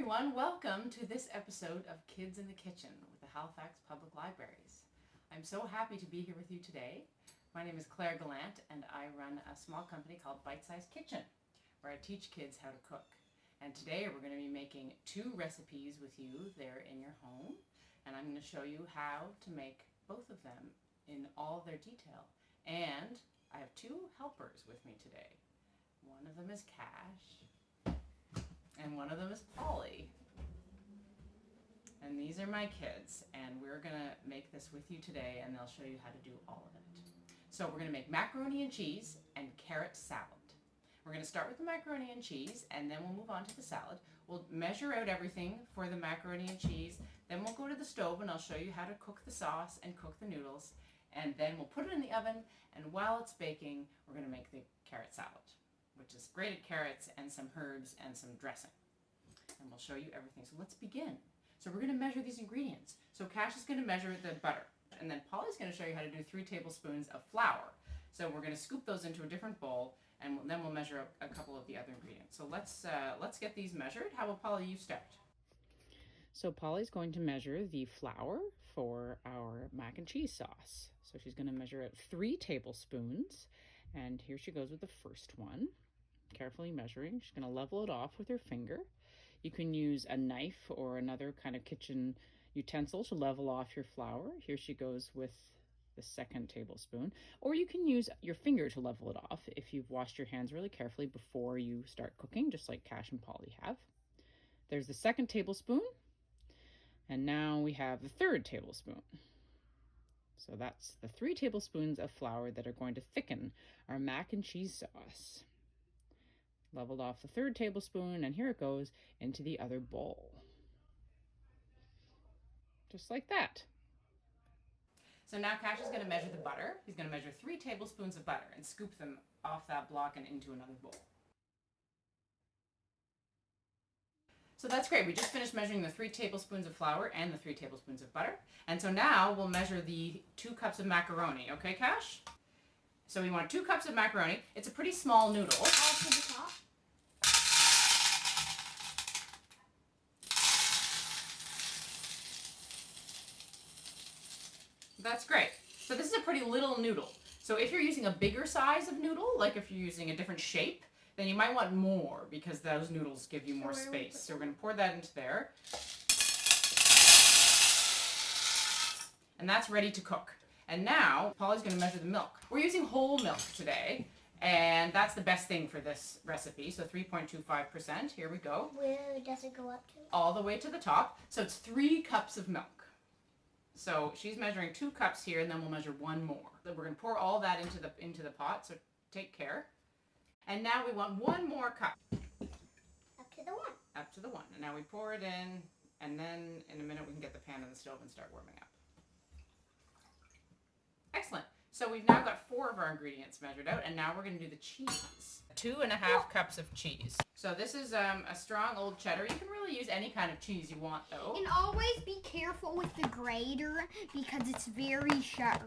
everyone, welcome to this episode of Kids in the Kitchen with the Halifax Public Libraries. I'm so happy to be here with you today. My name is Claire Gallant and I run a small company called Bite Size Kitchen where I teach kids how to cook. And today we're going to be making two recipes with you there in your home, and I'm going to show you how to make both of them in all their detail. And I have two helpers with me today. One of them is Cash and one of them is Polly. And these are my kids, and we're gonna make this with you today, and they'll show you how to do all of it. So we're gonna make macaroni and cheese and carrot salad. We're gonna start with the macaroni and cheese, and then we'll move on to the salad. We'll measure out everything for the macaroni and cheese, then we'll go to the stove and I'll show you how to cook the sauce and cook the noodles, and then we'll put it in the oven, and while it's baking, we're gonna make the carrot salad, which is grated carrots and some herbs and some dressing. And we'll show you everything. So let's begin. So we're going to measure these ingredients. So Cash is going to measure the butter. And then Polly's going to show you how to do 3 tablespoons of flour. So we're going to scoop those into a different bowl, and then we'll measure a couple of the other ingredients. So let's get these measured. How about Polly, you start? So Polly's going to measure the flour for our mac and cheese sauce. So she's going to measure it 3 tablespoons. And here she goes with the first one. Carefully measuring. She's going to level it off with her finger. You can use a knife or another kind of kitchen utensil to level off your flour. Here she goes with the 2nd tablespoon. Or you can use your finger to level it off if you've washed your hands really carefully before you start cooking, just like Cash and Polly have. There's the 2nd tablespoon. And now we have the 3rd tablespoon. So that's the 3 tablespoons of flour that are going to thicken our mac and cheese sauce. Leveled off the 3rd tablespoon, and here it goes into the other bowl. Just like that. So now Cash is going to measure the butter. He's going to measure 3 tablespoons of butter and scoop them off that block and into another bowl. So that's great. We just finished measuring the 3 tablespoons of flour and the 3 tablespoons of butter. And so now we'll measure the 2 cups of macaroni. Okay, Cash? So we want 2 cups of macaroni. It's a pretty small noodle. All to the top. That's great. So this is a pretty little noodle. So if you're using a bigger size of noodle, like if you're using a different shape, then you might want more because those noodles give you more space. So we're going to pour that into there. And that's ready to cook. And now Polly's going to measure the milk. We're using whole milk today, and that's the best thing for this recipe. So 3.25%. Here we go. Where does it go up to? All the way to the top. So it's 3 cups of milk. So she's measuring 2 cups here, and then we'll measure 1 more. So we're going to pour all that into the pot, so take care. And now we want 1 more cup. Up to the 1. Up to the 1. And now we pour it in, and then in a minute we can get the pan on the stove and start warming up. Excellent. So we've now got 4 of our ingredients measured out, and now we're going to do the cheese. 2.5 cups of cheese. So this is a strong old cheddar. You can really use any kind of cheese you want, though. And always be careful with the grater because it's very sharp.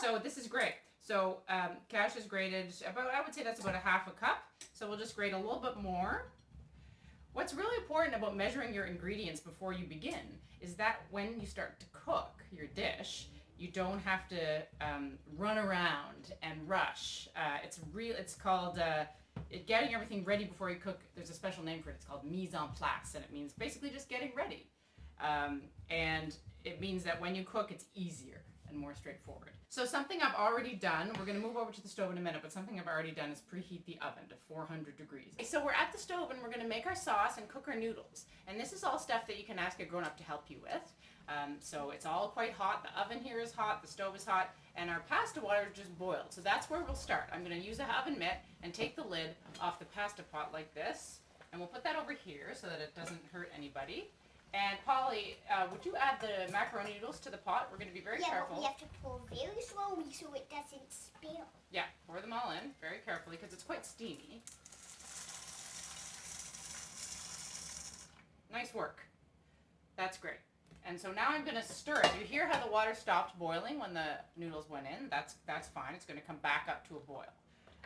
So this is great. So Cash has grated about, I would say that's about 1/2 cup. So we'll just grate a little bit more. What's really important about measuring your ingredients before you begin is that when you start to cook your dish, you don't have to run around and rush. It's called getting everything ready before you cook. There's a special name for it. It's called mise en place, and it means basically just getting ready. And it means that when you cook, it's easier and more straightforward. So something I've already done, we're going to move over to the stove in a minute, but something I've already done is preheat the oven to 400 degrees. So we're at the stove and we're going to make our sauce and cook our noodles. And this is all stuff that you can ask a grown-up to help you with. So it's all quite hot. The oven here is hot, the stove is hot, and our pasta water just boiled. So that's where we'll start. I'm going to use an oven mitt and take the lid off the pasta pot like this. And we'll put that over here so that it doesn't hurt anybody. And Polly, would you add the macaroni noodles to the pot? We're going to be very careful. Yeah, but we have to pour very slowly so it doesn't spill. Yeah, pour them all in very carefully because it's quite steamy. Nice work. That's great. And so now I'm going to stir it. You hear how the water stopped boiling when the noodles went in? That's fine. It's going to come back up to a boil.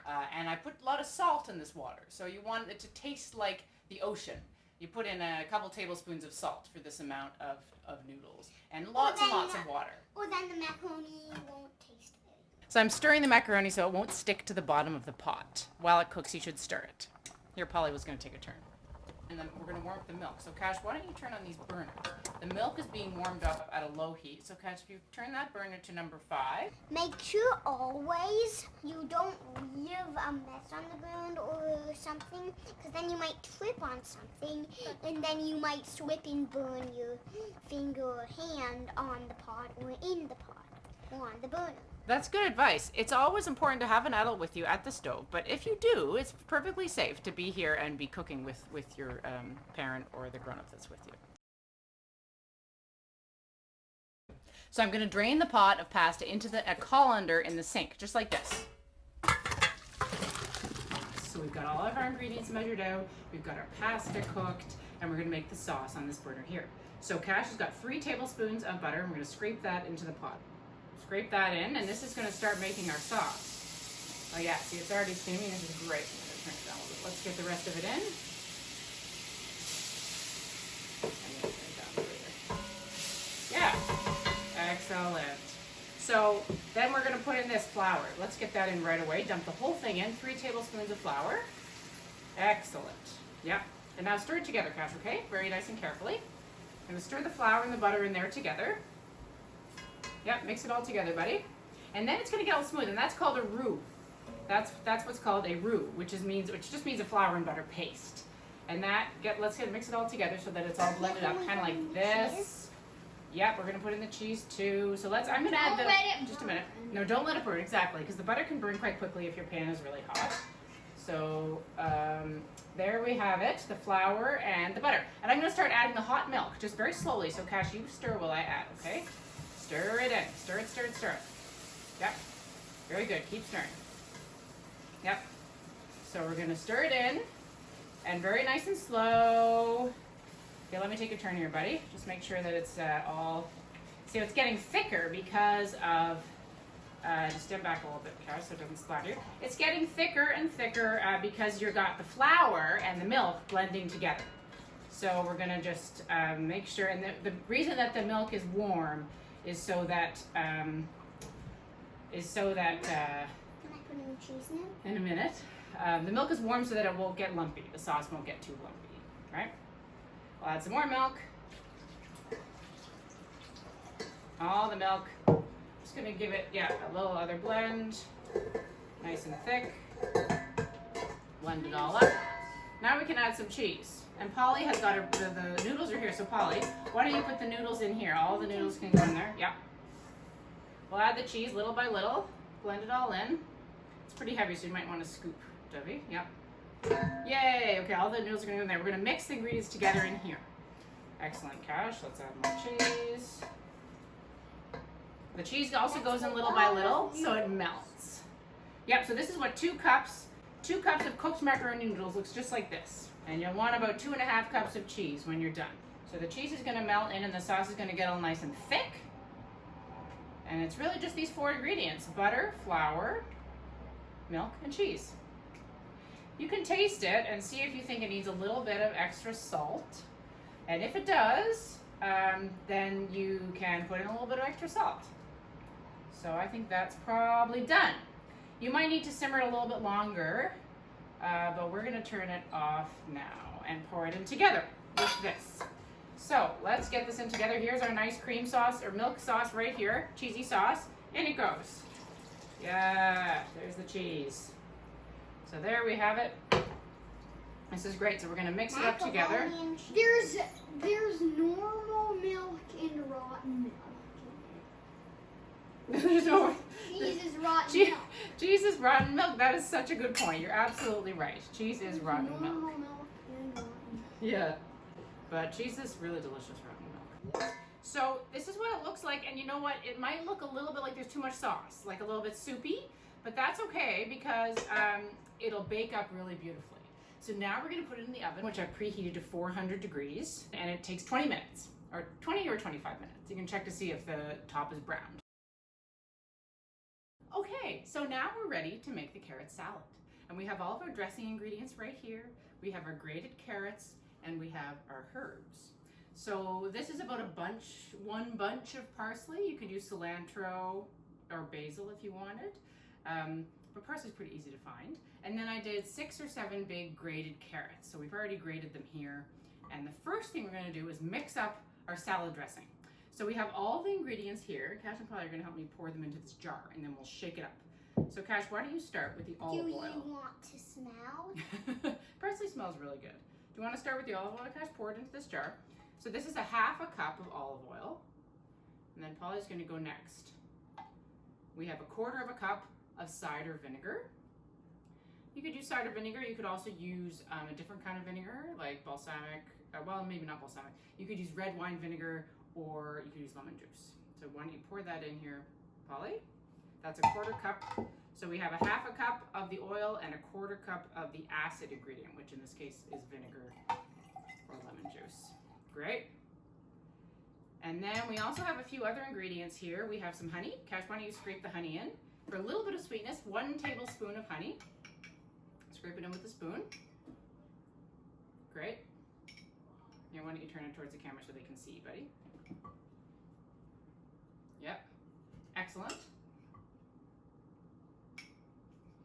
And I put a lot of salt in this water. So you want it to taste like the ocean. You put in a couple tablespoons of salt for this amount of noodles. And lots and lots of water. Or then the macaroni won't taste very good. So I'm stirring the macaroni so it won't stick to the bottom of the pot. While it cooks, you should stir it. Here, Polly was going to take a turn. And then we're going to warm up the milk. So Cash, why don't you turn on these burners? The milk is being warmed up at a low heat. So Cash, if you turn that burner to number 5. Make sure always you don't leave a mess on the ground or something, because then you might trip on something, and then you might slip and burn your finger or hand on the pot or in the pot or on the burner. That's good advice. It's always important to have an adult with you at the stove, but if you do, it's perfectly safe to be here and be cooking with your parent or the grown-up that's with you. So I'm going to drain the pot of pasta into a colander in the sink, just like this. So we've got all of our ingredients measured out, we've got our pasta cooked, and we're going to make the sauce on this burner here. So Cash has got 3 tablespoons of butter, and we're going to scrape that into the pot. Scrape that in, and this is going to start making our sauce. Oh yeah, see, it's already steaming. This is great. I'm going to turn it down a little bit. Let's get the rest of it in. Yeah, excellent. So then we're going to put in this flour. Let's get that in right away. Dump the whole thing in, 3 tablespoons of flour. Excellent. Yeah, and now stir it together, Cash, okay? Very nice and carefully. I'm going to stir the flour and the butter in there together. Yep, mix it all together, buddy. And then it's going to get all smooth, and that's called a roux. That's what's called a roux, which just means a flour and butter paste. And let's mix it all together so that it's all blended up, kind of like this. Yep, we're going to put in the cheese too. So I'm going to add just a minute. No, don't let it burn, exactly, because the butter can burn quite quickly if your pan is really hot. So there we have it, the flour and the butter. And I'm going to start adding the hot milk, just very slowly. So Cash, you stir while I add, okay? Stir it in. Stir it, stir it, stir it. Yep. Very good. Keep stirring. Yep. So we're going to stir it in, and very nice and slow. Okay, let me take a turn here, buddy. Just make sure that it's all... See, it's getting thicker because of... just step back a little bit, Cash, so it doesn't splatter you. It's getting thicker and thicker because you've got the flour and the milk blending together. So we're going to just make sure... And the reason that the milk is warm is so that Can I put in the cheese now? in a minute. The milk is warm so that it won't get lumpy. The sauce won't get too lumpy, right? We'll add some more milk. All the milk. Just gonna give it, a little other blend. Nice and thick. Blend it all up. Now we can add some cheese. And Polly has got the noodles are here, so Polly, why don't you put the noodles in here? All the noodles can go in there. Yep. We'll add the cheese little by little. Blend it all in. It's pretty heavy, so you might want to scoop, Debbie. Yep. Yay! Okay, all the noodles are going to go in there. We're going to mix the ingredients together in here. Excellent, Cash. Let's add more cheese. The cheese also goes in little by little, so it melts. Yep, so this is what 2 cups of cooked macaroni noodles looks just like this. And you'll want about 2.5 cups of cheese when you're done. So the cheese is going to melt in and the sauce is going to get all nice and thick. And it's really just these 4 ingredients: butter, flour, milk, and cheese. You can taste it and see if you think it needs a little bit of extra salt. And if it does, then you can put in a little bit of extra salt. So I think that's probably done. You might need to simmer it a little bit longer. But we're going to turn it off now and pour it in together with this. So let's get this in together. Here's our nice cream sauce or milk sauce right here, cheesy sauce, and it goes. Yeah, there's the cheese. So there we have it. This is great. So we're going to mix it up together. There's normal milk and rotten milk. There's no... Cheese is rotten milk. Cheese is rotten milk. That is such a good point. You're absolutely right. Cheese is rotten milk. Normal milk and rotten milk. Yeah. But cheese is really delicious rotten milk. So this is what it looks like, and you know what? It might look a little bit like there's too much sauce, like a little bit soupy, but that's okay because it'll bake up really beautifully. So now we're going to put it in the oven, which I've preheated to 400 degrees, and it takes 20 minutes, or 20 or 25 minutes. You can check to see if the top is browned. Okay, so now we're ready to make the carrot salad. And we have all of our dressing ingredients right here. We have our grated carrots and we have our herbs. So this is about one bunch of parsley. You could use cilantro or basil if you wanted. But parsley is pretty easy to find. And then I did 6 or 7 big grated carrots. So we've already grated them here. And the first thing we're gonna do is mix up our salad dressing. So we have all the ingredients here. Cash and Polly are gonna help me pour them into this jar and then we'll shake it up. So Cash, why don't you start with the olive oil? Do you want to smell? Parsley smells really good. Do you want to start with the olive oil, Cash? Pour it into this jar. So this is a 1/2 cup of olive oil. And then Polly's going to go next. We have 1/4 cup of cider vinegar. You could use cider vinegar. You could also use a different kind of vinegar, like balsamic. Well, maybe not balsamic. You could use red wine vinegar or you could use lemon juice. So why don't you pour that in here, Polly? That's 1/4 cup. So we have a 1/2 cup of the oil and 1/4 cup of the acid ingredient, which in this case is vinegar or lemon juice. Great. And then we also have a few other ingredients here. We have some honey. Cash, why don't you scrape the honey in? For a little bit of sweetness, 1 tablespoon of honey. Scrape it in with a spoon. Great. Here, why don't you turn it towards the camera so they can see, buddy? Yep. Excellent.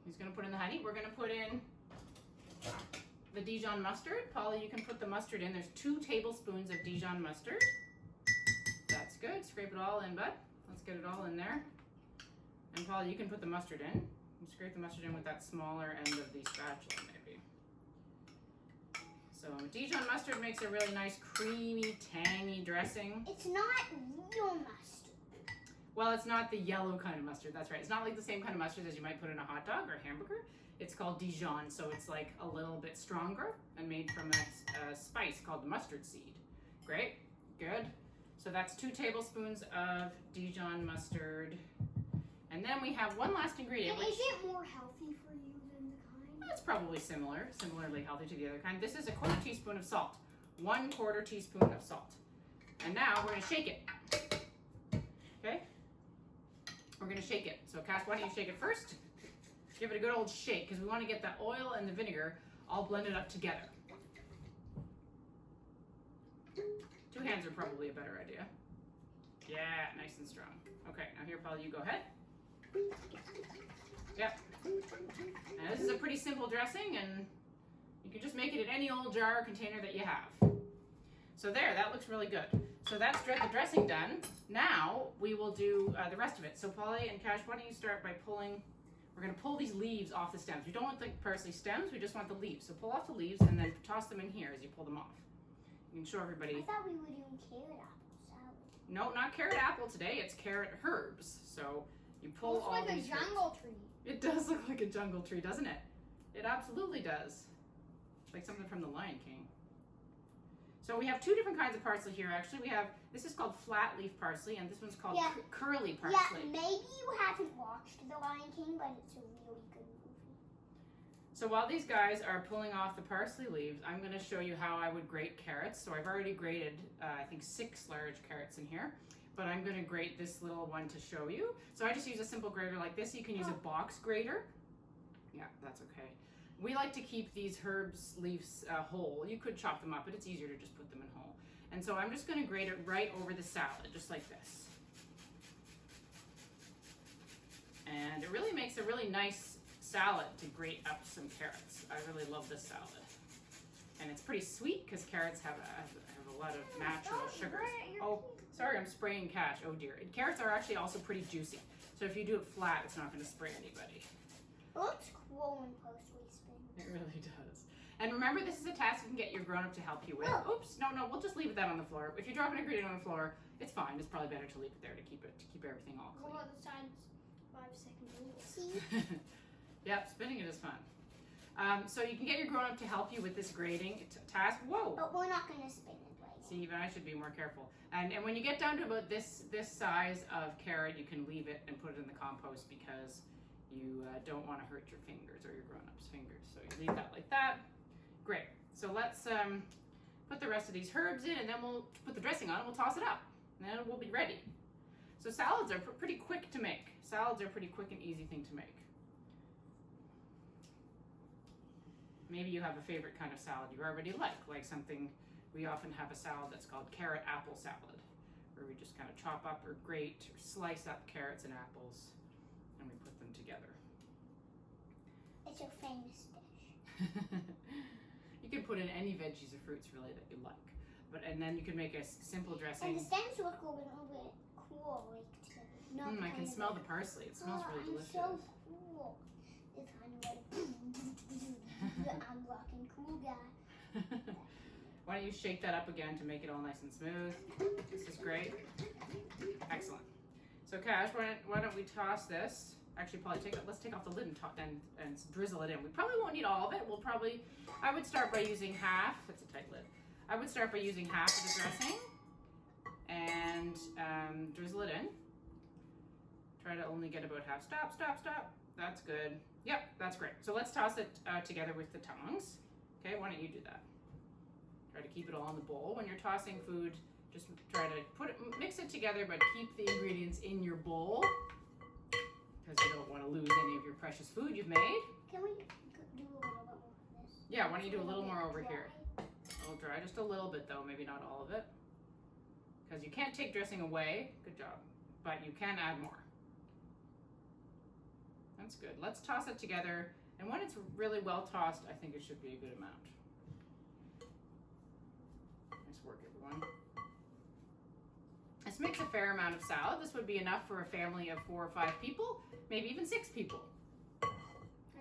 He's going to put in the honey. We're going to put in the Dijon mustard. Polly, you can put the mustard in. There's 2 tablespoons of Dijon mustard. That's good. Scrape it all in, bud. Let's get it all in there. And Polly, you can put the mustard in. You scrape the mustard in with that smaller end of the spatula, maybe. So Dijon mustard makes a really nice, creamy, tangy dressing. It's not real mustard. Well, it's not the yellow kind of mustard, that's right. It's not like the same kind of mustard as you might put in a hot dog or a hamburger. It's called Dijon, so it's like a little bit stronger and made from a spice called mustard seed. Great, good. So that's 2 tablespoons of Dijon mustard. And then we have one last ingredient. And is it more healthy for you than the kind? It's probably similarly healthy to the other kind. This is 1/4 teaspoon of salt. 1/4 teaspoon of salt. And now we're gonna shake it. Okay? We're gonna shake it. So Cash, why don't you shake it first? Give it a good old shake because we want to get the oil and the vinegar all blended up together. 2 hands are probably a better idea. Yeah, nice and strong. Okay, now here, Polly, you go ahead. Yep. Now this is a pretty simple dressing and you can just make it in any old jar or container that you have. So there, that looks really good. So that's the dressing done. Now we will do the rest of it. So Polly and Cash, why don't you start by pulling, we're gonna pull these leaves off the stems. We don't want the parsley stems, we just want the leaves. So pull off the leaves and then toss them in here as you pull them off. You can show everybody. I thought we were doing carrot apple salad. No, not carrot apple today, it's carrot herbs. So you pull Looks all like these a jungle tree. It does look like a jungle tree, doesn't it? It absolutely does. Like something from the Lion King. So we have 2 different kinds of parsley here actually. We have, this is called flat leaf parsley and this one's called curly parsley. Yeah, maybe you haven't watched The Lion King, but it's a really good movie. So while these guys are pulling off the parsley leaves, I'm going to show you how I would grate carrots. So I've already grated, I think 6 large carrots in here, but I'm going to grate this little one to show you. So I just use a simple grater like this. You can use a box grater. Yeah, that's okay. We like to keep these herbs leaves whole. You could chop them up, but it's easier to just put them in whole. And so I'm just going to grate it right over the salad, just like this. And it really makes a really nice salad to grate up some carrots. I really love this salad. And it's pretty sweet because carrots have a lot of natural sugars. Oh, sorry, I'm spraying Cash. Oh dear. Carrots are actually also pretty juicy. So if you do it flat, it's not going to spray anybody. It looks cool when parsley spins. It really does. And remember, this is a task you can get your grown-up to help you with. Oops, no, we'll just leave that on the floor. If you drop an ingredient on the floor, it's fine. It's probably better to leave it there to keep everything all clean. What about the sides? 5-second rules. Yep, spinning it is fun. So you can get your grown-up to help you with this grating task. Whoa! But we're not going to spin it right now. See, even I should be more careful. And when you get down to about this size of carrot, you can leave it and put it in the compost because you don't want to hurt your fingers or your grown-up's fingers. So you leave that like that. Great. So let's put the rest of these herbs in and then we'll put the dressing on and we'll toss it up. And then we'll be ready. So salads are pretty quick to make. Salads are a pretty quick and easy thing to make. maybe you have a favorite kind of salad you already like something, we often have a salad that's called carrot apple salad, where we just kind of chop up or grate or slice up carrots and apples and we put them together. It's your famous dish. You can put in any veggies or fruits really that you like. And then you can make a simple dressing. And the stems look a little bit cool, like I can smell the parsley. It smells really delicious. So cool. It's kind of like I'm rocking cool guy. Why don't you shake that up again to make it all nice and smooth? This is great. Excellent. So Cash, why don't we toss this? Actually, probably let's take off the lid and drizzle it in. We probably won't need all of it. I would start by using half. It's a tight lid. I would start by using half of the dressing and drizzle it in. Try to only get about half. Stop. That's good. Yep, that's great. So let's toss it together with the tongs. Okay, why don't you do that? Try to keep it all in the bowl. When you're tossing food, just try to mix it together, but keep the ingredients in your bowl because you don't want to lose any of your precious food you've made. Can we do a little bit more of this? Yeah, why don't you do a little more over here? A little dry, just a little bit though, maybe not all of it. Because you can't take dressing away, good job, but you can add more. That's good. Let's toss it together, and when it's really well tossed, I think it should be a good amount. Nice work, everyone. This makes a fair amount of salad. This would be enough for a family of 4 or 5 people, maybe even 6 people. I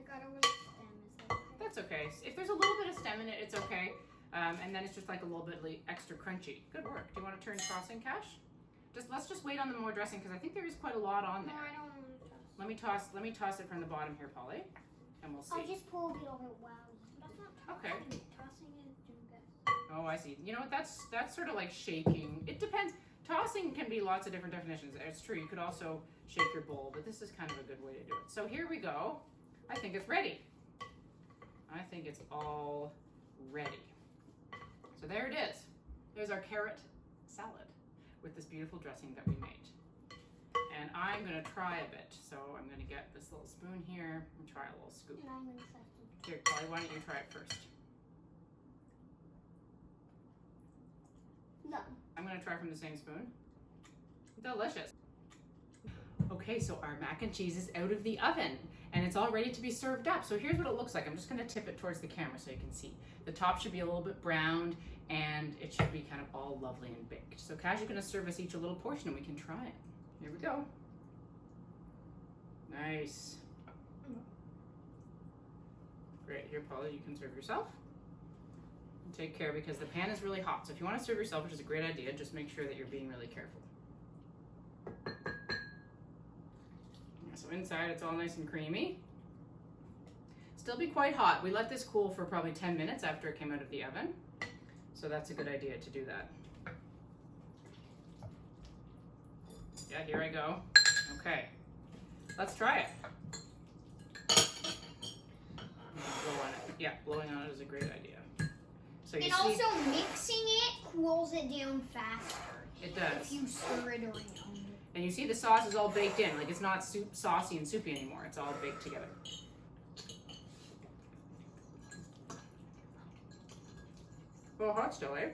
got a little stem. Is that okay? That's okay. If there's a little bit of stem in it, it's okay. And then it's just like a little bit extra crunchy. Good work. Do you want to turn tossing, Cash? Let's just wait on the more dressing because I think there is quite a lot on there. No, I don't want to toss. Let me toss it from the bottom here, Polly, and we'll see. I'll just pour a bit over. Wow, that's not tossing. Okay. Tossing is doing good. Oh, I see. You know what? That's sort of like shaking. It depends. Tossing can be lots of different definitions. It's true. You could also shake your bowl, but this is kind of a good way to do it. So here we go. I think it's ready. I think it's all ready. So there it is. There's our carrot salad with this beautiful dressing that we made. And I'm gonna try a bit. So I'm gonna get this little spoon here and try a little scoop. And I'm gonna try some. Here, Polly, why don't you try it first? No. I'm gonna try from the same spoon. Delicious. Okay, so our mac and cheese is out of the oven and it's all ready to be served up. So here's what it looks like. I'm just gonna tip it towards the camera so you can see. The top should be a little bit browned and it should be kind of all lovely and baked. So Cash is gonna serve us each a little portion and we can try it. Here we go. Nice. Great, here Polly, you can serve yourself. And take care because the pan is really hot. So if you want to serve yourself, which is a great idea, just make sure that you're being really careful. So inside it's all nice and creamy. Still be quite hot. We let this cool for probably 10 minutes after it came out of the oven. So that's a good idea to do that. Yeah, here I go. Okay, let's try it. Blow on it. Yeah, blowing on it is a great idea. So you and see, also mixing it cools it down faster. It does. If you stir it around. And you see the sauce is all baked in. Like it's not saucy and soupy anymore. It's all baked together. Well, hot still, eh?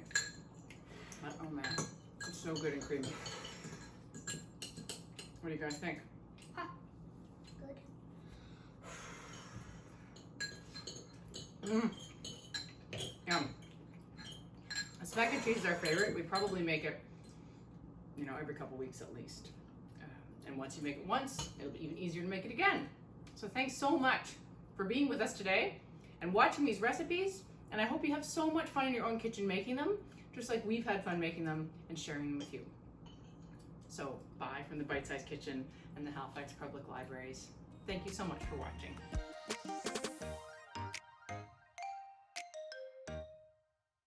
But, oh man, it's so good and creamy. What do you guys think? Good. Mmm. Yum. This mac and cheese is our favorite. We probably make it, every couple weeks at least. And once you make it once, it'll be even easier to make it again. So thanks so much for being with us today and watching these recipes. And I hope you have so much fun in your own kitchen making them, just like we've had fun making them and sharing them with you. So bye from the Bite Size Kitchen and the Halifax Public Libraries. Thank you so much for watching.